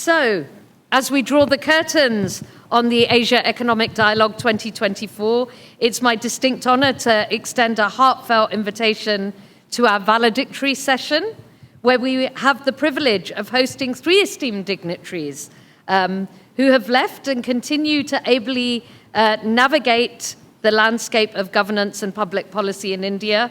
So, as we draw the curtains on the Asia Economic Dialogue 2024, it's my distinct honor to extend a heartfelt invitation to our valedictory session, where we have the privilege of hosting three esteemed dignitaries who have left and continue to ably navigate the landscape of governance and public policy in India.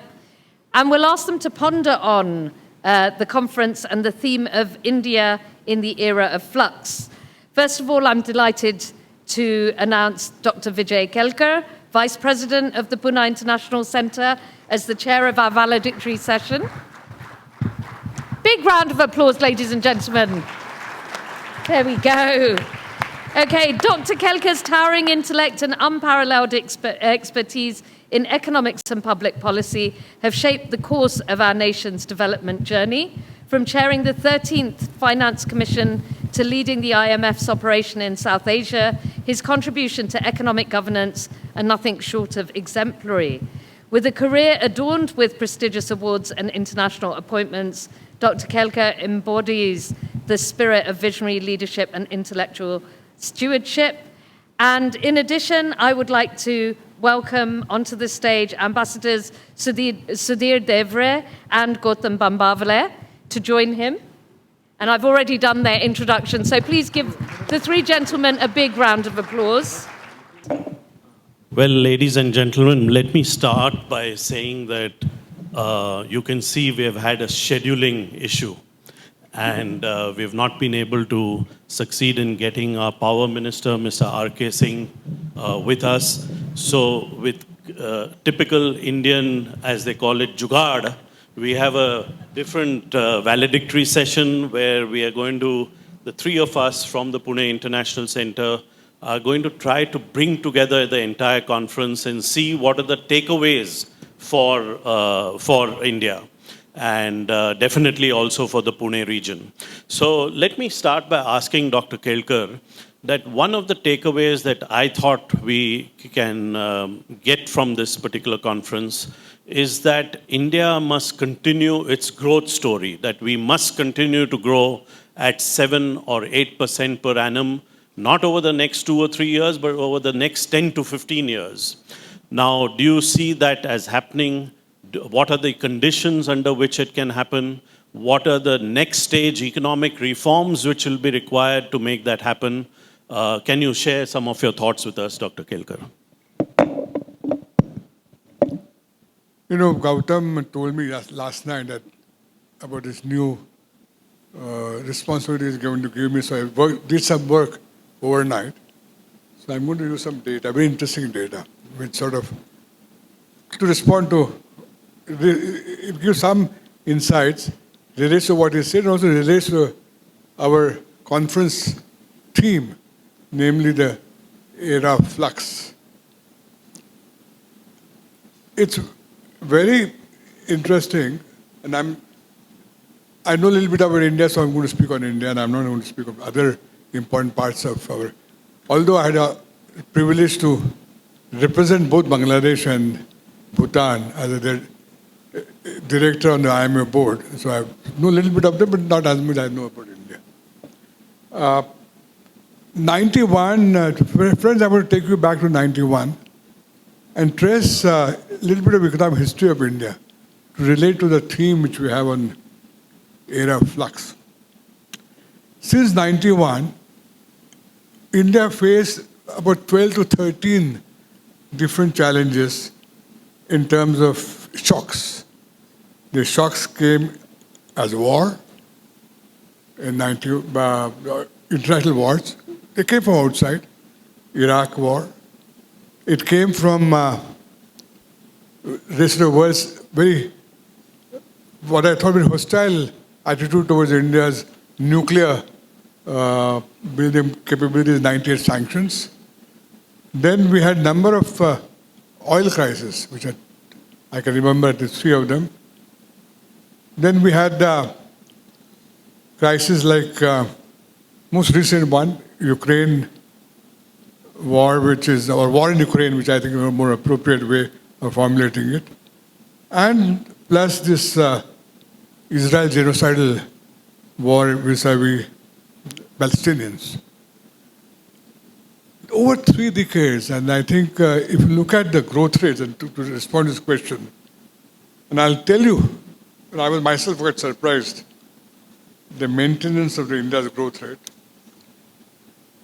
And we'll ask them to ponder on the conference and the theme of India in the era of flux. First of all, I'm delighted to announce Dr. Vijay Kelkar, Vice President of the Pune International Centre, as the chair of our valedictory session. Big round of applause, ladies and gentlemen. There we go. Okay, Dr. Kelkar's towering intellect and unparalleled expertise in economics and public policy have shaped the course of our nation's development journey, from chairing the 13th Finance Commission to leading the IMF's operation in South Asia. His contribution to economic governance are nothing short of exemplary. With a career adorned with prestigious awards and international appointments, Dr. Kelkar embodies the spirit of visionary leadership and intellectual stewardship. And in addition, I would like to welcome onto the stage Ambassadors Sudhir Devare and Gautam Bambawale to join him. And I've already done their introduction, so please give the three gentlemen a big round of applause. Well, ladies and gentlemen, let me start by saying that you can see we have had a scheduling issue, and we've not been able to succeed in getting our Power Minister, Mr. R.K. Singh, with us. So with typical Indian, as they call it, jugaad, we have a different valedictory session where we are going to, the three of us from the Pune International Centre are going to try to bring together the entire conference and see what are the takeaways for India, and definitely also for the Pune region. So let me start by asking Dr. Kelkar that one of the takeaways that I thought we can get from this particular conference is that India must continue its growth story, that we must continue to grow at 7 or 8% per annum, not over the next 2 or 3 years, but over the next 10 to 15 years. Now, do you see that as happening? What are the conditions under which it can happen? What are the next stage economic reforms which will be required to make that happen? Can you share some of your thoughts with us, Dr. Kelkar? You know, Gautam told me last night that about this new responsibility he's going to give me. So I did some work overnight. So I'm going to use some data, very interesting data, which sort of, to respond to, it gives some insights, relates to what he said, and also relates to our conference theme, namely the era of flux. It's very interesting, and I know a little bit about India, so I'm going to speak on India, and I'm not going to speak of other important parts of our. Although I had a privilege to represent both Bangladesh and Bhutan as a director on the IMF board, so I know a little bit of them, but not as much as I know about India. 91, friends, I'm going to take you back to 91 and trace a little bit of economic history of India to relate to the theme which we have on era of flux. Since 91, India faced about 12 to 13 different challenges in terms of shocks. The shocks came as war, in international wars. They came from outside, Iraq war. It came from the rest of the world's very, what I thought was hostile attitude towards India's nuclear building capabilities, 98 sanctions. Then we had a number of oil crises, which I can remember the three of them. Then we had crises like most recent one, Ukraine war, or war in Ukraine, which I think is a more appropriate way of formulating it. And plus this Israel genocidal war vis-a-vis Palestinians. Over 3 decades, and I think if you look at the growth rates, and to respond to this question, and I'll tell you, and I was myself quite surprised, the maintenance of India's growth rate.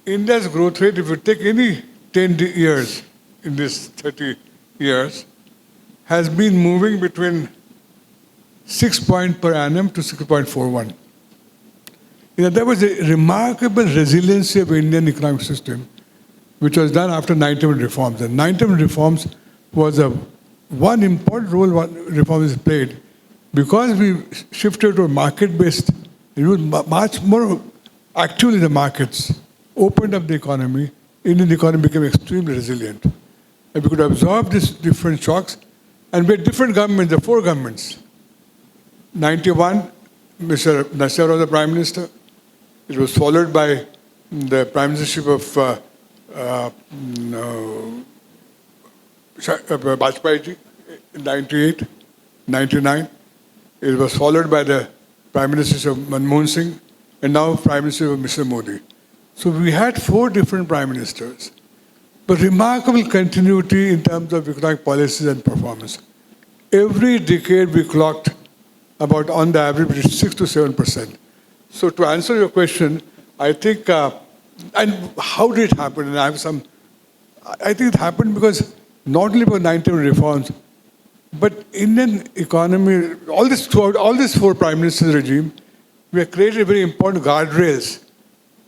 India's growth rate, if you take any 10 years in this 30 years, has been moving between 6 points per annum to 6.41. There was a remarkable resiliency of Indian economic system, which was done after 91 reforms. And 91 reforms was one important role reforms played because we shifted to a market-based, much more actively the markets, opened up the economy, Indian economy became extremely resilient. And we could absorb these different shocks, and we had different governments, the 4 governments. 91, Mr. Nasser was the Prime Minister. It was followed by the Prime Ministership of Vajpayee ji in 98, 99. It was followed by the Prime Minister of Manmohan Singh, and now Prime Minister of Mr. Modi. So we had 4 different Prime Ministers, but remarkable continuity in terms of economic policies and performance. Every decade we clocked about, on the average, 6 to 7%. So to answer your question, I think, and how did it happen? And I think it happened because not only about 91 reforms, but Indian economy, throughout all this 4 Prime Ministers regime, we have created very important guardrails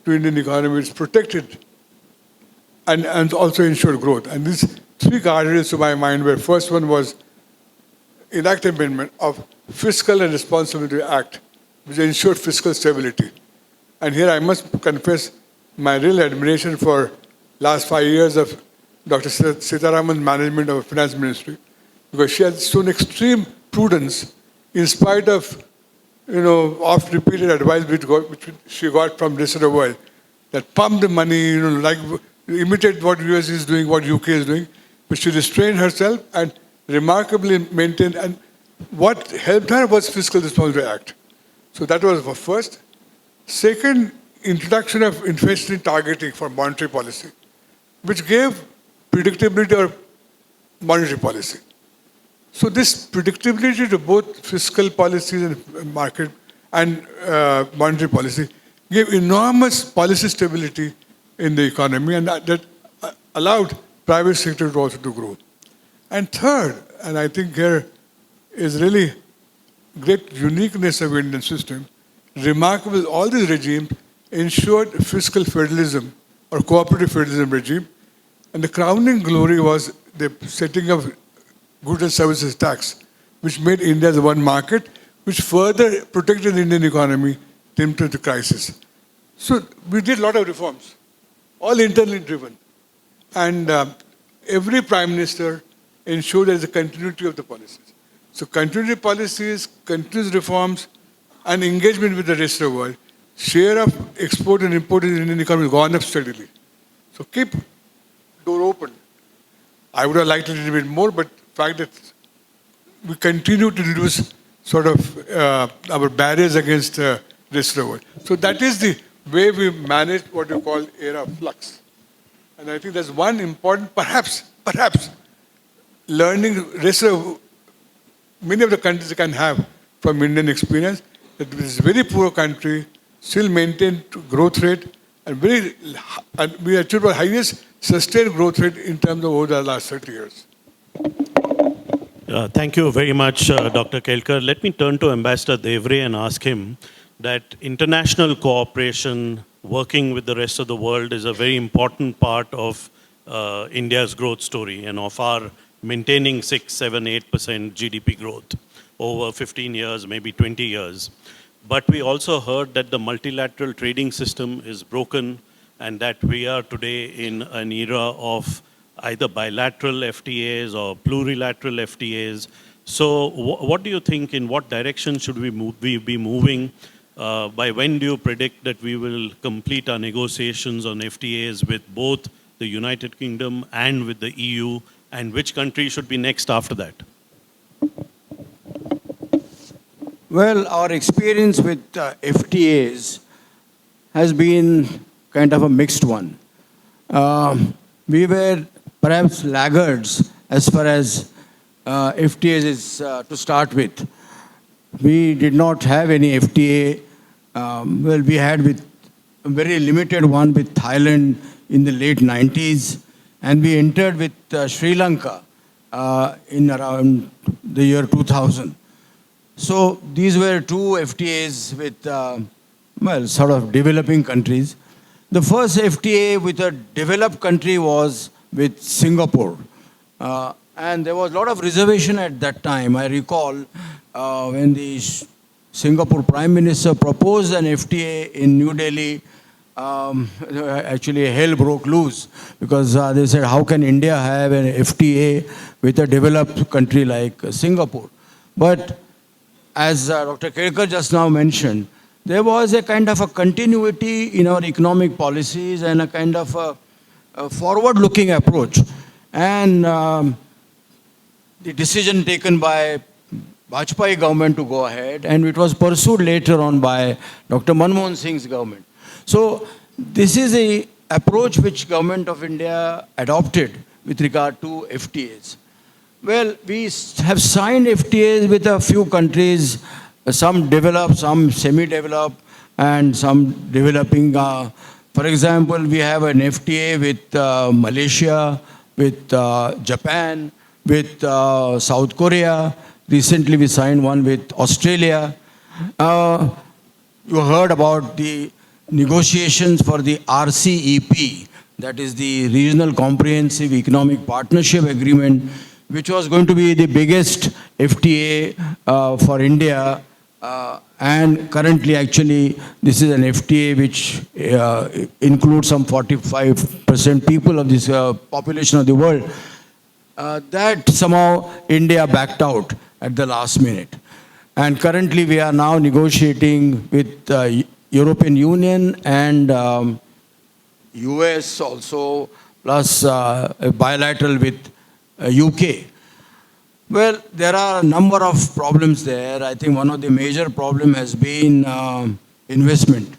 to Indian economy, which protected and also ensured growth. And these 3 guardrails to my mind were, first one was enacted amendment of Fiscal and Responsibility Act, which ensured fiscal stability. And here I must confess my real admiration for last 5 years of Dr. Sitaraman's management of the Finance Ministry, because she has shown extreme prudence in spite of, oft-repeated advice which she got from the rest of the world, that pump the money, like imitate what US is doing, what UK is doing, but she restrained herself and remarkably maintained. And what helped her was Fiscal Responsibility Act. So that was the first. Second, introduction of inflation targeting for monetary policy, which gave predictability of monetary policy. So this predictability to both fiscal policies and market and monetary policy gave enormous policy stability in the economy, and that allowed private sector to also to grow. And third, and I think here is really great uniqueness of Indian system, remarkable, all these regimes ensured fiscal federalism or cooperative federalism regime, and the crowning glory was the setting of goods and services tax, which made India the one market, which further protected the Indian economy into the crisis. So we did a lot of reforms, all internally driven. And every Prime Minister ensured there is a continuity of the policies. So continuity policies, continuous reforms, and engagement with the rest of the world. Share of export and import in the Indian economy has gone up steadily. So keep door open. I would have liked a little bit more, but the fact that we continue to reduce sort of our barriers against the rest of the world. So that is the way we manage what you call era of flux. And I think that's one important, perhaps, learning rest of many of the countries can have from Indian experience, that this very poor country still maintained growth rate and we achieved the highest sustained growth rate in terms of over the last 30 years. Thank you very much, Dr. Kelkar. Let me turn to Ambassador Devare and ask him that international cooperation, working with the rest of the world, is a very important part of India's growth story and of our maintaining 6, 7, 8% GDP growth over 15 years, maybe 20 years. But we also heard that the multilateral trading system is broken and that we are today in an era of either bilateral FTAs or plurilateral FTAs. So what do you think, in what direction should we be moving? By when do you predict that we will complete our negotiations on FTAs with both the United Kingdom and with the EU? And which country should be next after that? Well, our experience with FTAs has been kind of a mixed one. We were perhaps laggards as far as FTAs is to start with. We did not have any FTA. Well, we had with a very limited one with Thailand in the late 90s, and we entered with Sri Lanka in around the year 2000. So these were two FTAs with, well, sort of developing countries. The first FTA with a developed country was with Singapore. And there was a lot of reservation at that time. I recall when the Singapore Prime Minister proposed an FTA in New Delhi, actually hell broke loose because they said, how can India have an FTA with a developed country like Singapore? But as Dr. Kelkar just now mentioned, there was a kind of a continuity in our economic policies and a kind of a forward-looking approach. And the decision taken by Vajpayee government to go ahead, and it was pursued later on by Dr. Manmohan Singh's government. So this is a approach which Government of India adopted with regard to FTAs. Well, we have signed FTAs with a few countries, some developed, some semi-developed, and some developing. For example, we have an FTA with Malaysia, with Japan, with South Korea. Recently, we signed one with Australia. You heard about the negotiations for the RCEP, that is the Regional Comprehensive Economic Partnership Agreement, which was going to be the biggest FTA for India. And currently, actually, this is an FTA which includes some 45% people of this population of the world. That somehow India backed out at the last minute. And currently, we are now negotiating with European Union and US also, plus a bilateral with UK. Well, there are a number of problems there. I think one of the major problems has been investment.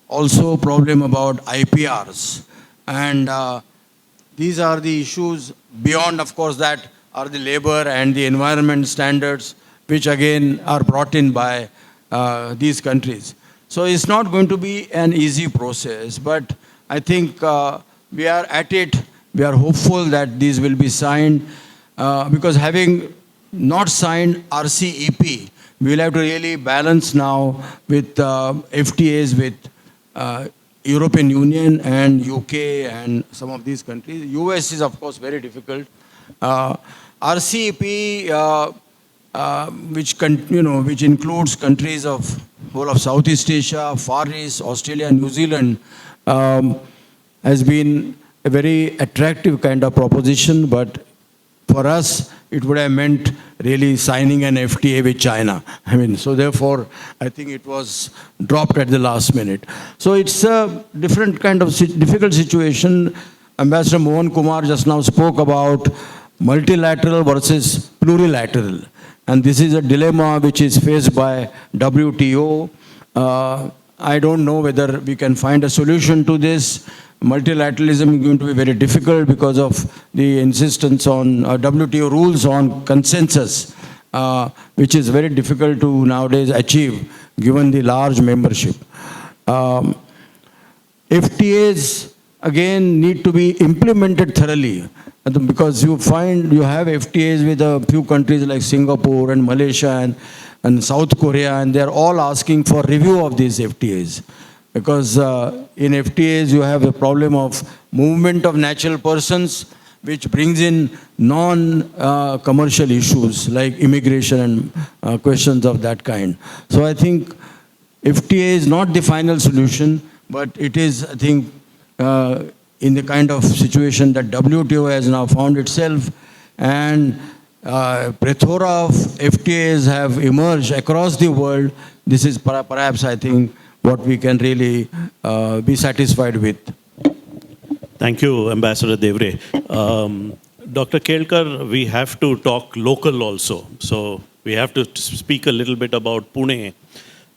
Also problem about IPRs. And these are the issues. Beyond, of course, that are the labor and the environment standards, which again are brought in by these countries. So it's not going to be an easy process, but I think we are at it. We are hopeful that these will be signed. Because having not signed RCEP, we will have to really balance now with FTAs with European Union and UK and some of these countries. US is, of course, very difficult. RCEP, which includes countries of whole of Southeast Asia, Far East, Australia, New Zealand, has been a very attractive kind of proposition, but for us, it would have meant really signing an FTA with China. I mean, so therefore, I think it was dropped at the last minute. So it's a different kind of difficult situation. Ambassador Mohan Kumar just now spoke about multilateral versus plurilateral. And this is a dilemma which is faced by WTO. I don't know whether we can find a solution to this. Multilateralism is going to be very difficult because of the insistence on WTO rules on consensus, which is very difficult to nowadays achieve given the large membership. FTAs, again, need to be implemented thoroughly because you find you have FTAs with a few countries like Singapore and Malaysia and South Korea, and they're all asking for review of these FTAs. Because in FTAs, you have a problem of movement of natural persons, which brings in non-commercial issues like immigration and questions of that kind. So I think FTA is not the final solution, but it is, I think, in the kind of situation that WTO has now found itself, and plethora of FTAs have emerged across the world. This is perhaps, I think, what we can really be satisfied with. Thank you, Ambassador Devare. Dr. Kelkar, we have to talk local also. So we have to speak a little bit about Pune.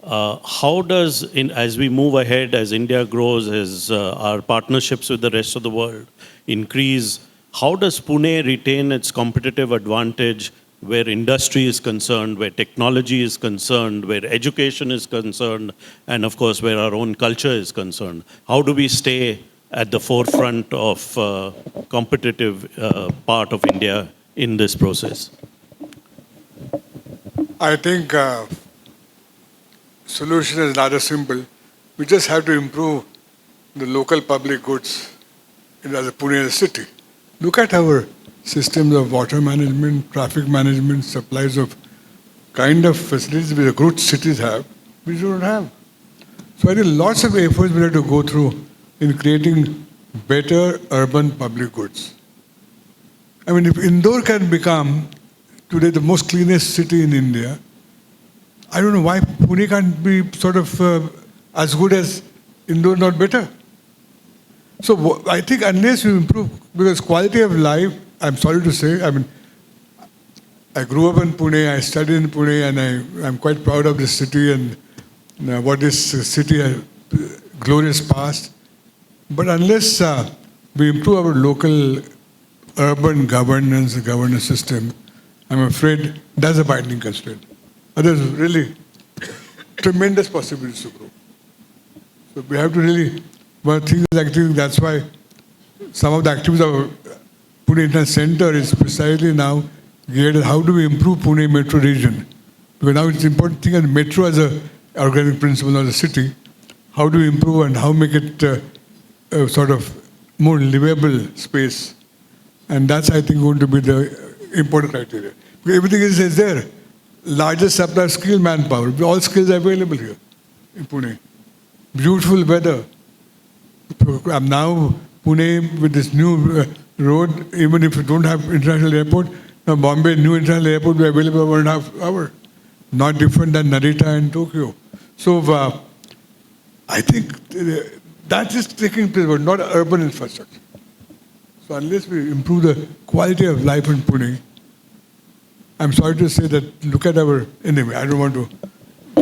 How does, as we move ahead, as India grows, as our partnerships with the rest of the world increase, how does Pune retain its competitive advantage where industry is concerned, where technology is concerned, where education is concerned, and of course where our own culture is concerned? How do we stay at the forefront of competitive part of India in this process? I think solution is rather simple. We just have to improve the local public goods in the Pune as a city. Look at our systems of water management, traffic management, supplies of kind of facilities which the good cities have, we don't have. So I think lots of efforts we have to go through in creating better urban public goods. I mean, if Indore can become today the most cleanest city in India, I don't know why Pune can't be sort of as good as Indore, not better. So I think unless you improve, because quality of life, I'm sorry to say, I mean, I grew up in Pune, I studied in Pune, and I'm quite proud of this city and what this city has glorious past. But unless we improve our local urban governance system, I'm afraid that's a binding constraint. There's really tremendous possibilities to grow. So we have to really, one thing is actually, that's why some of the activities of Pune International Center is precisely now geared at how do we improve Pune metro region. Because now it's important thing as metro as a organic principle of the city, how do we improve and how make it a sort of more livable space. And that's, I think, going to be the important criteria. Because everything is there. Largest supply of skilled manpower. All skills are available here in Pune. Beautiful weather. Now Pune with this new road, even if you don't have international airport, now Bombay new international airport will be available 1.5 hours. Not different than Narita and Tokyo. So I think that is taking place, but not urban infrastructure. So unless we improve the quality of life in Pune, I'm sorry to say that, look at our, anyway, I don't want to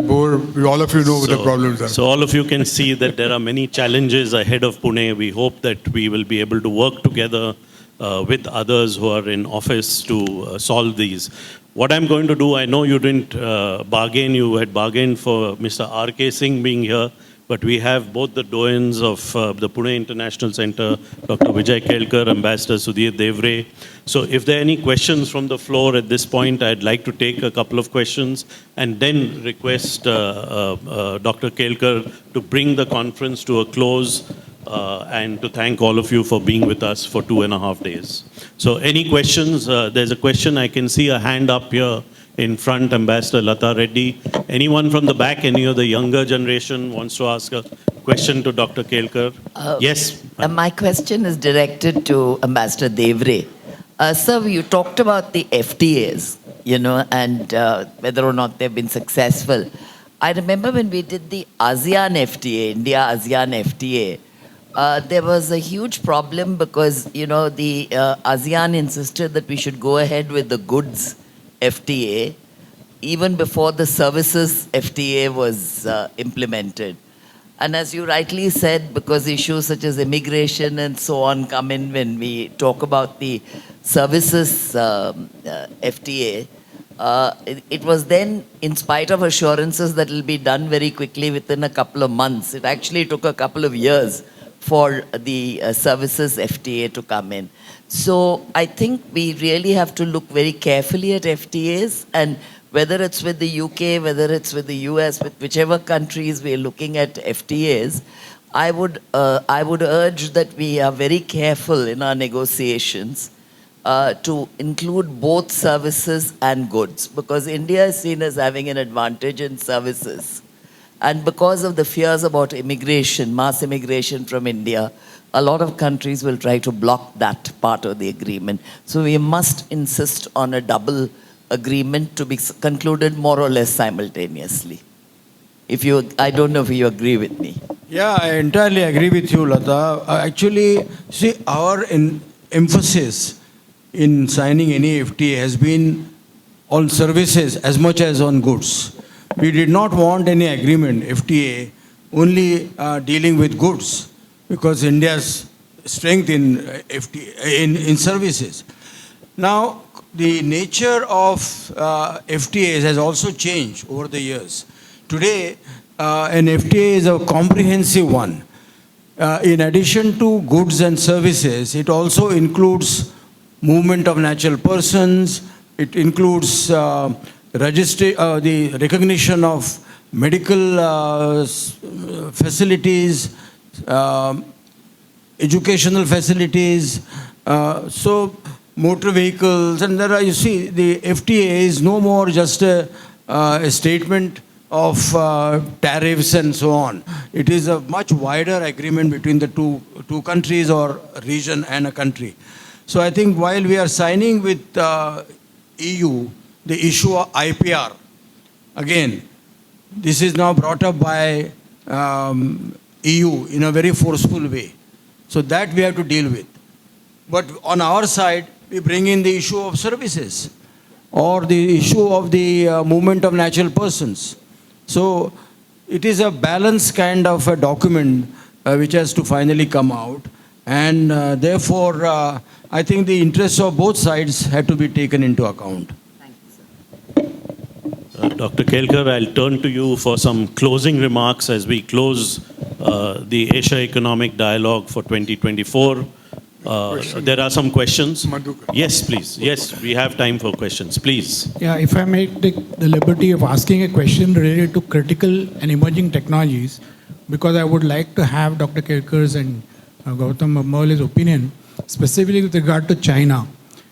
bore, all of you know what the problems are. So all of you can see that there are many challenges ahead of Pune. We hope that we will be able to work together with others who are in office to solve these. What I'm going to do, I know you didn't bargain, you had bargained for Mr. R.K. Singh being here, but we have both the doyens of the Pune International Center, Dr. Vijay Kelkar, Ambassador Sudhir Devare. So if there are any questions from the floor at this point, I'd like to take a couple of questions and then request Dr. Kelkar to bring the conference to a close and to thank all of you for being with us for 2.5 days. So any questions? There's a question. I can see a hand up here in front, Ambassador Lata Reddy. Anyone from the back, any of the younger generation wants to ask a question to Dr. Kelkar? Yes. My question is directed to Ambassador Devare. Sir, you talked about the FTAs, and whether or not they've been successful. I remember when we did the ASEAN FTA, India-ASEAN FTA, there was a huge problem because, the ASEAN insisted that we should go ahead with the goods FTA even before the services FTA was implemented. And as you rightly said, because issues such as immigration and so on come in when we talk about the services FTA, it was then, in spite of assurances that it will be done very quickly within a couple of months, it actually took a couple of years for the services FTA to come in. So I think we really have to look very carefully at FTAs, and whether it's with the UK, whether it's with the US, with whichever countries we're looking at FTAs, I would urge that we are very careful in our negotiations to include both services and goods, because India is seen as having an advantage in services. And because of the fears about immigration, mass immigration from India, a lot of countries will try to block that part of the agreement. So we must insist on a double agreement to be concluded more or less simultaneously. I don't know if you agree with me. Yeah, I entirely agree with you, Lata. Actually, see, our emphasis in signing any FTA has been on services as much as on goods. we did not want any agreement, FTA, only dealing with goods, because India's strength in in services. Now, the nature of FTAs has also changed over the years. Today, an FTA is a comprehensive one. In addition to goods and services, it also includes movement of natural persons. It includes the recognition of medical facilities, educational facilities, so motor vehicles, and there are, you see, the FTA is no more just a statement of tariffs and so on. It is a much wider agreement between the two countries or region and a country. So I think while we are signing with EU, the issue of IPR, again, this is now brought up by EU in a very forceful way. So that we have to deal with. But on our side, we bring in the issue of services or the issue of the movement of natural persons. So it is a balanced kind of a document which has to finally come out. And therefore, I think the interests of both sides have to be taken into account. Dr. Kelkar, I'll turn to you for some closing remarks as we close the Asia Economic Dialogue for 2024. There are some questions. Madhukar. Yes, please. Yes, we have time for questions. Please. Yeah, if I may take the liberty of asking a question related to critical and emerging technologies, because I would like to have Dr. Kelkar's and Gautam Bambawale's opinion, specifically with regard to China.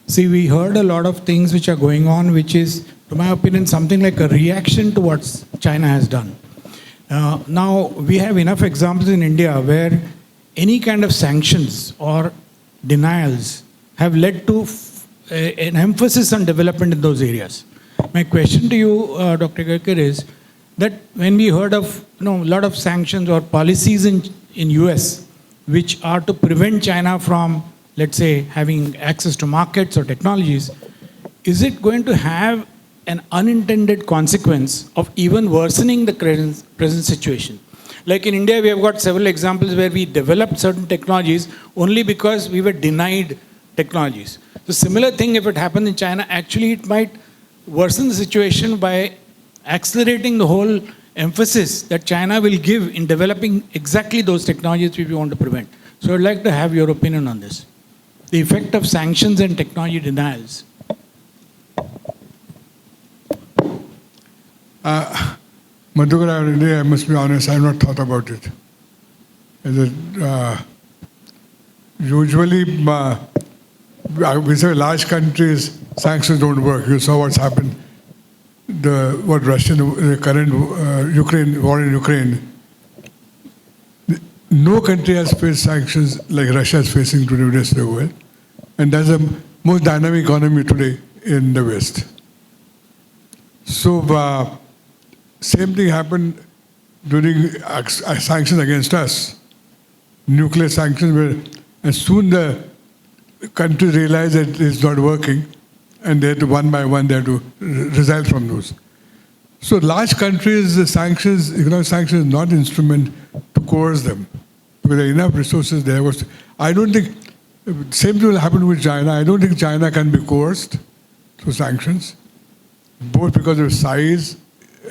See, we heard a lot of things which are going on, which is, to my opinion, something like a reaction to what China has done. Now, we have enough examples in India where any kind of sanctions or denials have led to an emphasis on development in those areas. My question to you, Dr. Kelkar, is that when we heard of a lot of sanctions or policies in US which are to prevent China from, let's say, having access to markets or technologies, is it going to have an unintended consequence of even worsening the present situation? Like in India, we have got several examples where we developed certain technologies only because we were denied technologies. So similar thing, if it happens in China, actually it might worsen the situation by accelerating the whole emphasis that China will give in developing exactly those technologies which we want to prevent. So I'd like to have your opinion on this. The effect of sanctions and technology denials. Madhukar, I must be honest, I have not thought about it. Usually, we say large countries, sanctions don't work. You saw what's happened. The current Ukraine war in Ukraine. No country has faced sanctions like Russia is facing today in the rest of the world. And that's the most dynamic economy today in the West. So, same thing happened during sanctions against us, nuclear sanctions, and soon the countries realized that it's not working, and they had to, one by one, they had to resile from those. So large countries, the sanctions, economic sanctions, is not an instrument to coerce them, because there are enough resources there. I don't think, same thing will happen with China. I don't think China can be coerced through sanctions, both because of size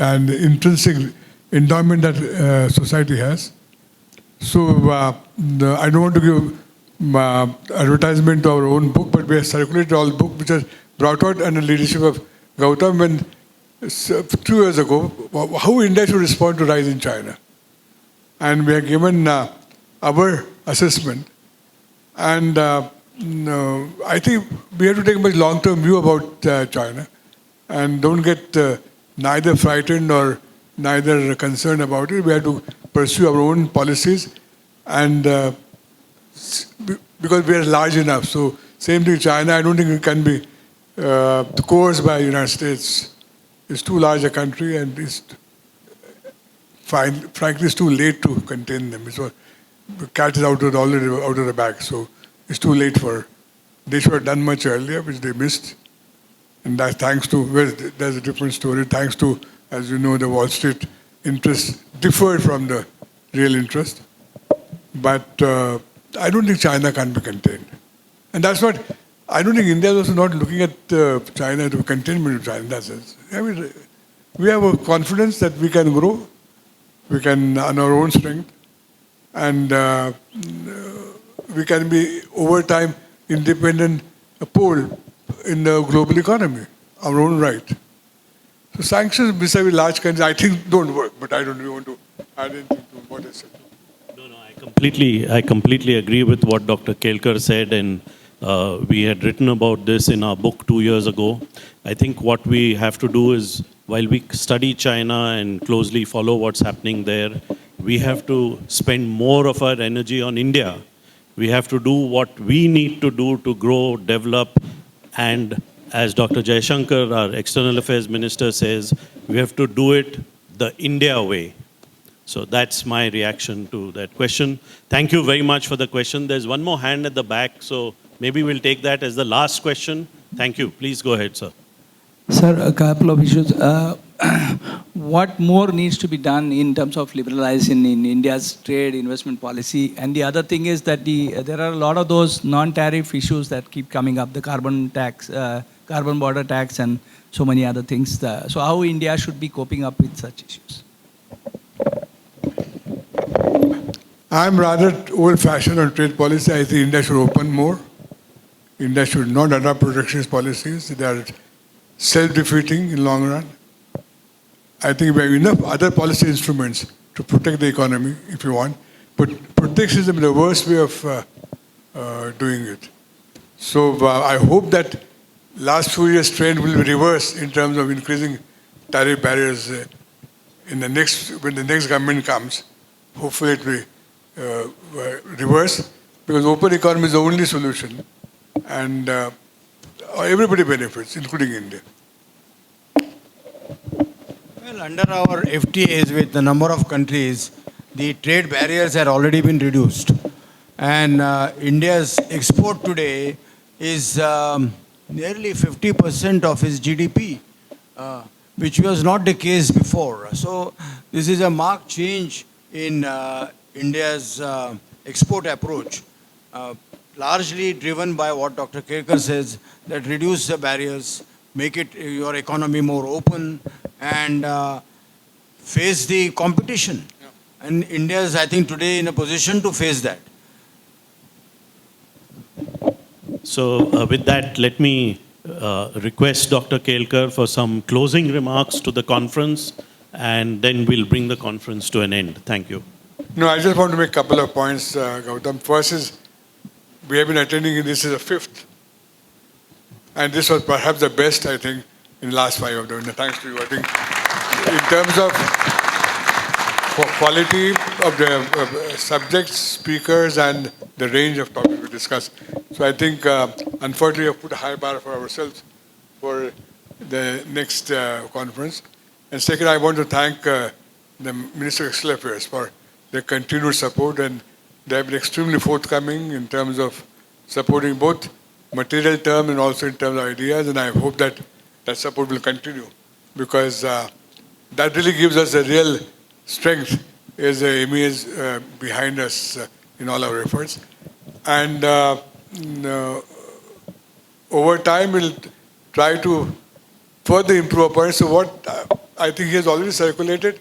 and the intrinsic endowment that society has. So I don't want to give advertisement to our own book, but we have circulated all book which was brought out under the leadership of Gautam when 2 years ago, how India should respond to rise in China. And we have given our assessment. And I think we have to take a much long-term view about China and don't get neither frightened or neither concerned about it. We have to pursue our own policies, and because we are large enough. So same thing, China, I don't think it can be coerced by the United States. It's too large a country, and it's frankly it's too late to contain them. The cat is already out of the bag, so it's too late for. They should have done much earlier, which they missed. And that's thanks to, there's a different story, thanks to As you know, the Wall Street interest differed from the real interest. But I don't think China can be contained. And that's not, I don't think India is also not looking at China to containment of China in that sense. I mean, we have a confidence that we can grow, we can on our own strength, and we can be over time independent pole in the global economy, our own right. So sanctions vis-a-vis large countries, I think, don't work. But I don't really want to add anything to what I said. No, I completely agree with what Dr. Kelkar said, and we had written about this in our book 2 years ago. I think what we have to do is, while we study China and closely follow what's happening there, we have to spend more of our energy on India. We have to do what we need to do to grow, develop, and as Dr. Jaishankar, our External Affairs Minister, says, we have to do it the India way. So that's my reaction to that question. Thank you very much for the question. There's one more hand at the back, so maybe we'll take that as the last question. Thank you. Please go ahead, sir. Sir, a couple of issues. What more needs to be done in terms of liberalizing in India's trade investment policy? And the other thing is that there are a lot of those non-tariff issues that keep coming up, the carbon tax, carbon border tax, and so many other things. So how India should be coping up with such issues? I'm rather old-fashioned on trade policy. I think India should open more. India should not adopt protectionist policies. They are self-defeating in long run. I think we have enough other policy instruments to protect the economy, if you want. But protectionism is the worst way of doing it. So I hope that last few years' trend will be reversed in terms of increasing tariff barriers when the next government comes. Hopefully it will reverse, because open economy is the only solution, and everybody benefits, including India. Well, under our FTAs with the number of countries, the trade barriers have already been reduced. And India's export today is nearly 50% of its GDP, which was not the case before. So this is a marked change in India's export approach, largely driven by what Dr. Kelkar says, that reduce the barriers, make it your economy more open, and face the competition. Yeah. And India is, I think, today in a position to face that. So with that, let me request Dr. Kelkar for some closing remarks to the conference, and then we'll bring the conference to an end. Thank you. No, I just want to make a couple of points, Gautam. First is, we have been attending, this is the fifth. And this was perhaps the best, I think, in the last 5 of them. Thanks to you. I think in terms of quality of the subjects, speakers, and the range of topics we discussed. So I think, unfortunately, we have put a high bar for ourselves for the next conference. And second, I want to thank the Minister of External Affairs for their continued support, and they have been extremely forthcoming in terms of supporting both material terms and also in terms of ideas, and I hope that that support will continue, because that really gives us a real strength as the MEA is behind us in all our efforts. And over time, we'll try to further improve upon it. So what I think he has already circulated,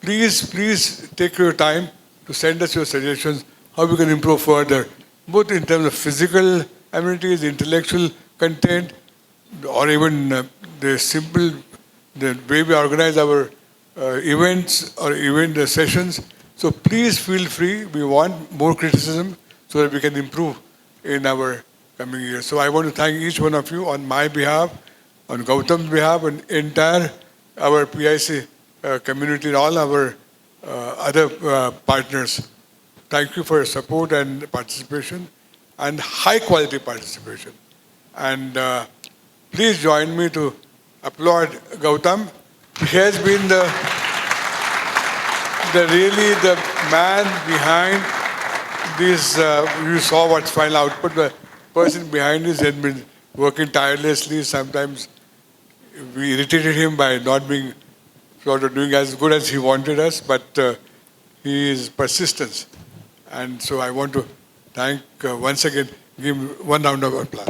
please take your time to send us your suggestions how we can improve further, both in terms of physical amenities, intellectual content, or even the way we organize our events or event sessions. So please feel free. We want more criticism so that we can improve in our coming years. So I want to thank each one of you on my behalf, on Gautam's behalf, and entire our PIC community and all our other partners. Thank you for your support and participation, and high quality participation. And please join me to applaud Gautam. He has been really the man behind this. You saw what's final output. The person behind this had been working tirelessly. Sometimes we irritated him by not being sort of doing as good as he wanted us, but he is persistence. And so I want to thank once again, give him one round of applause.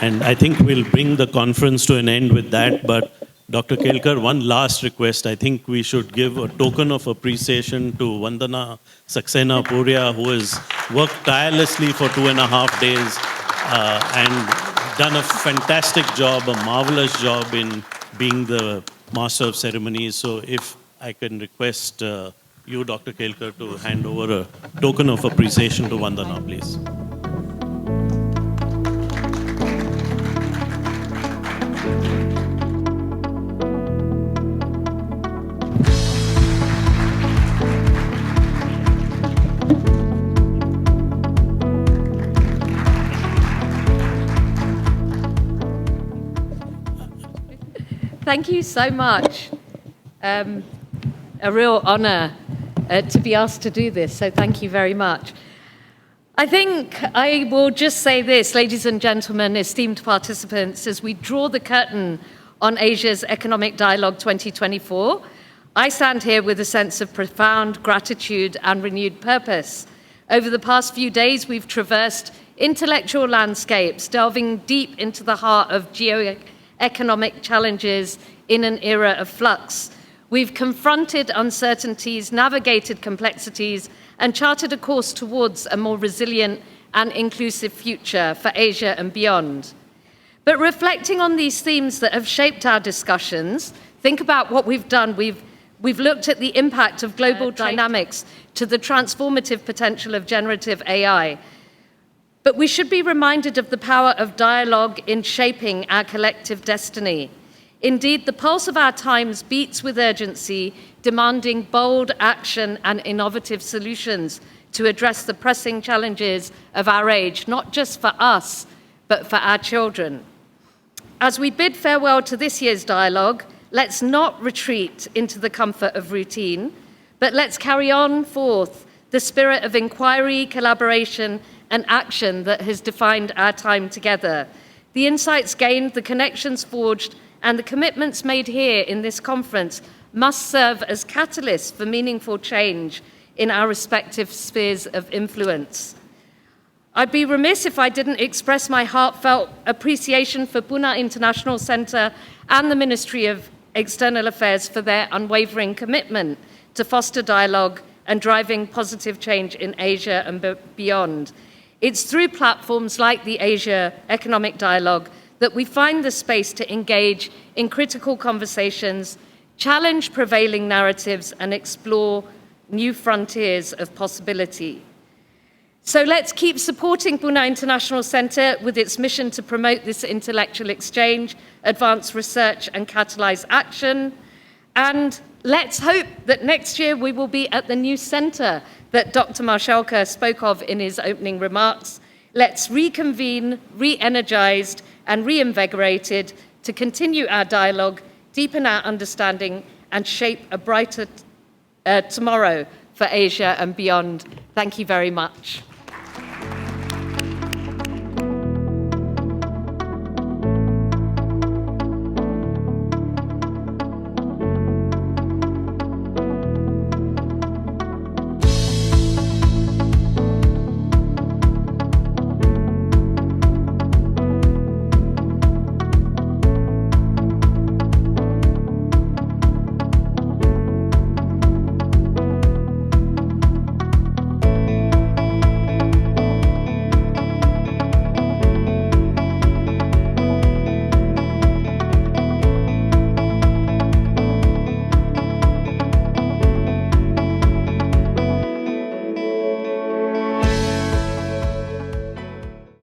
And I think we'll bring the conference to an end with that. But Dr. Kelkar, one last request. I think we should give a token of appreciation to Vandana Saxena Puria, who has worked tirelessly for 2.5 days and done a fantastic job, a marvelous job in being the master of ceremonies. So if I can request you, Dr. Kelkar, to hand over a token of appreciation to Vandana, please. Thank you so much. A real honor to be asked to do this, so thank you very much. I think I will just say this, ladies and gentlemen, esteemed participants, as we draw the curtain on Asia's Economic Dialogue 2024, I stand here with a sense of profound gratitude and renewed purpose. Over the past few days, we've traversed intellectual landscapes, delving deep into the heart of economic challenges in an era of flux. We've confronted uncertainties, navigated complexities, and charted a course towards a more resilient and inclusive future for Asia and beyond. But reflecting on these themes that have shaped our discussions, think about what we've done. We've looked at the impact of global dynamics to the transformative potential of generative AI. But we should be reminded of the power of dialogue in shaping our collective destiny. Indeed, the pulse of our times beats with urgency, demanding bold action and innovative solutions to address the pressing challenges of our age, not just for us, but for our children. As we bid farewell to this year's dialogue, let's not retreat into the comfort of routine, but let's carry on forth the spirit of inquiry, collaboration, and action that has defined our time together. The insights gained, the connections forged, and the commitments made here in this conference must serve as catalysts for meaningful change in our respective spheres of influence. I'd be remiss if I didn't express my heartfelt appreciation for Pune International Centre and the Ministry of External Affairs for their unwavering commitment to foster dialogue and driving positive change in Asia and beyond. It's through platforms like the Asia Economic Dialogue that we find the space to engage in critical conversations, challenge prevailing narratives, and explore new frontiers of possibility. So let's keep supporting Pune International Centre with its mission to promote this intellectual exchange, advance research, and catalyse action. And let's hope that next year we will be at the new centre that Dr. Marshalka spoke of in his opening remarks. Let's reconvene, re-energised and reinvigorated to continue our dialogue, deepen our understanding, and shape a brighter tomorrow for Asia and beyond. Thank you very much.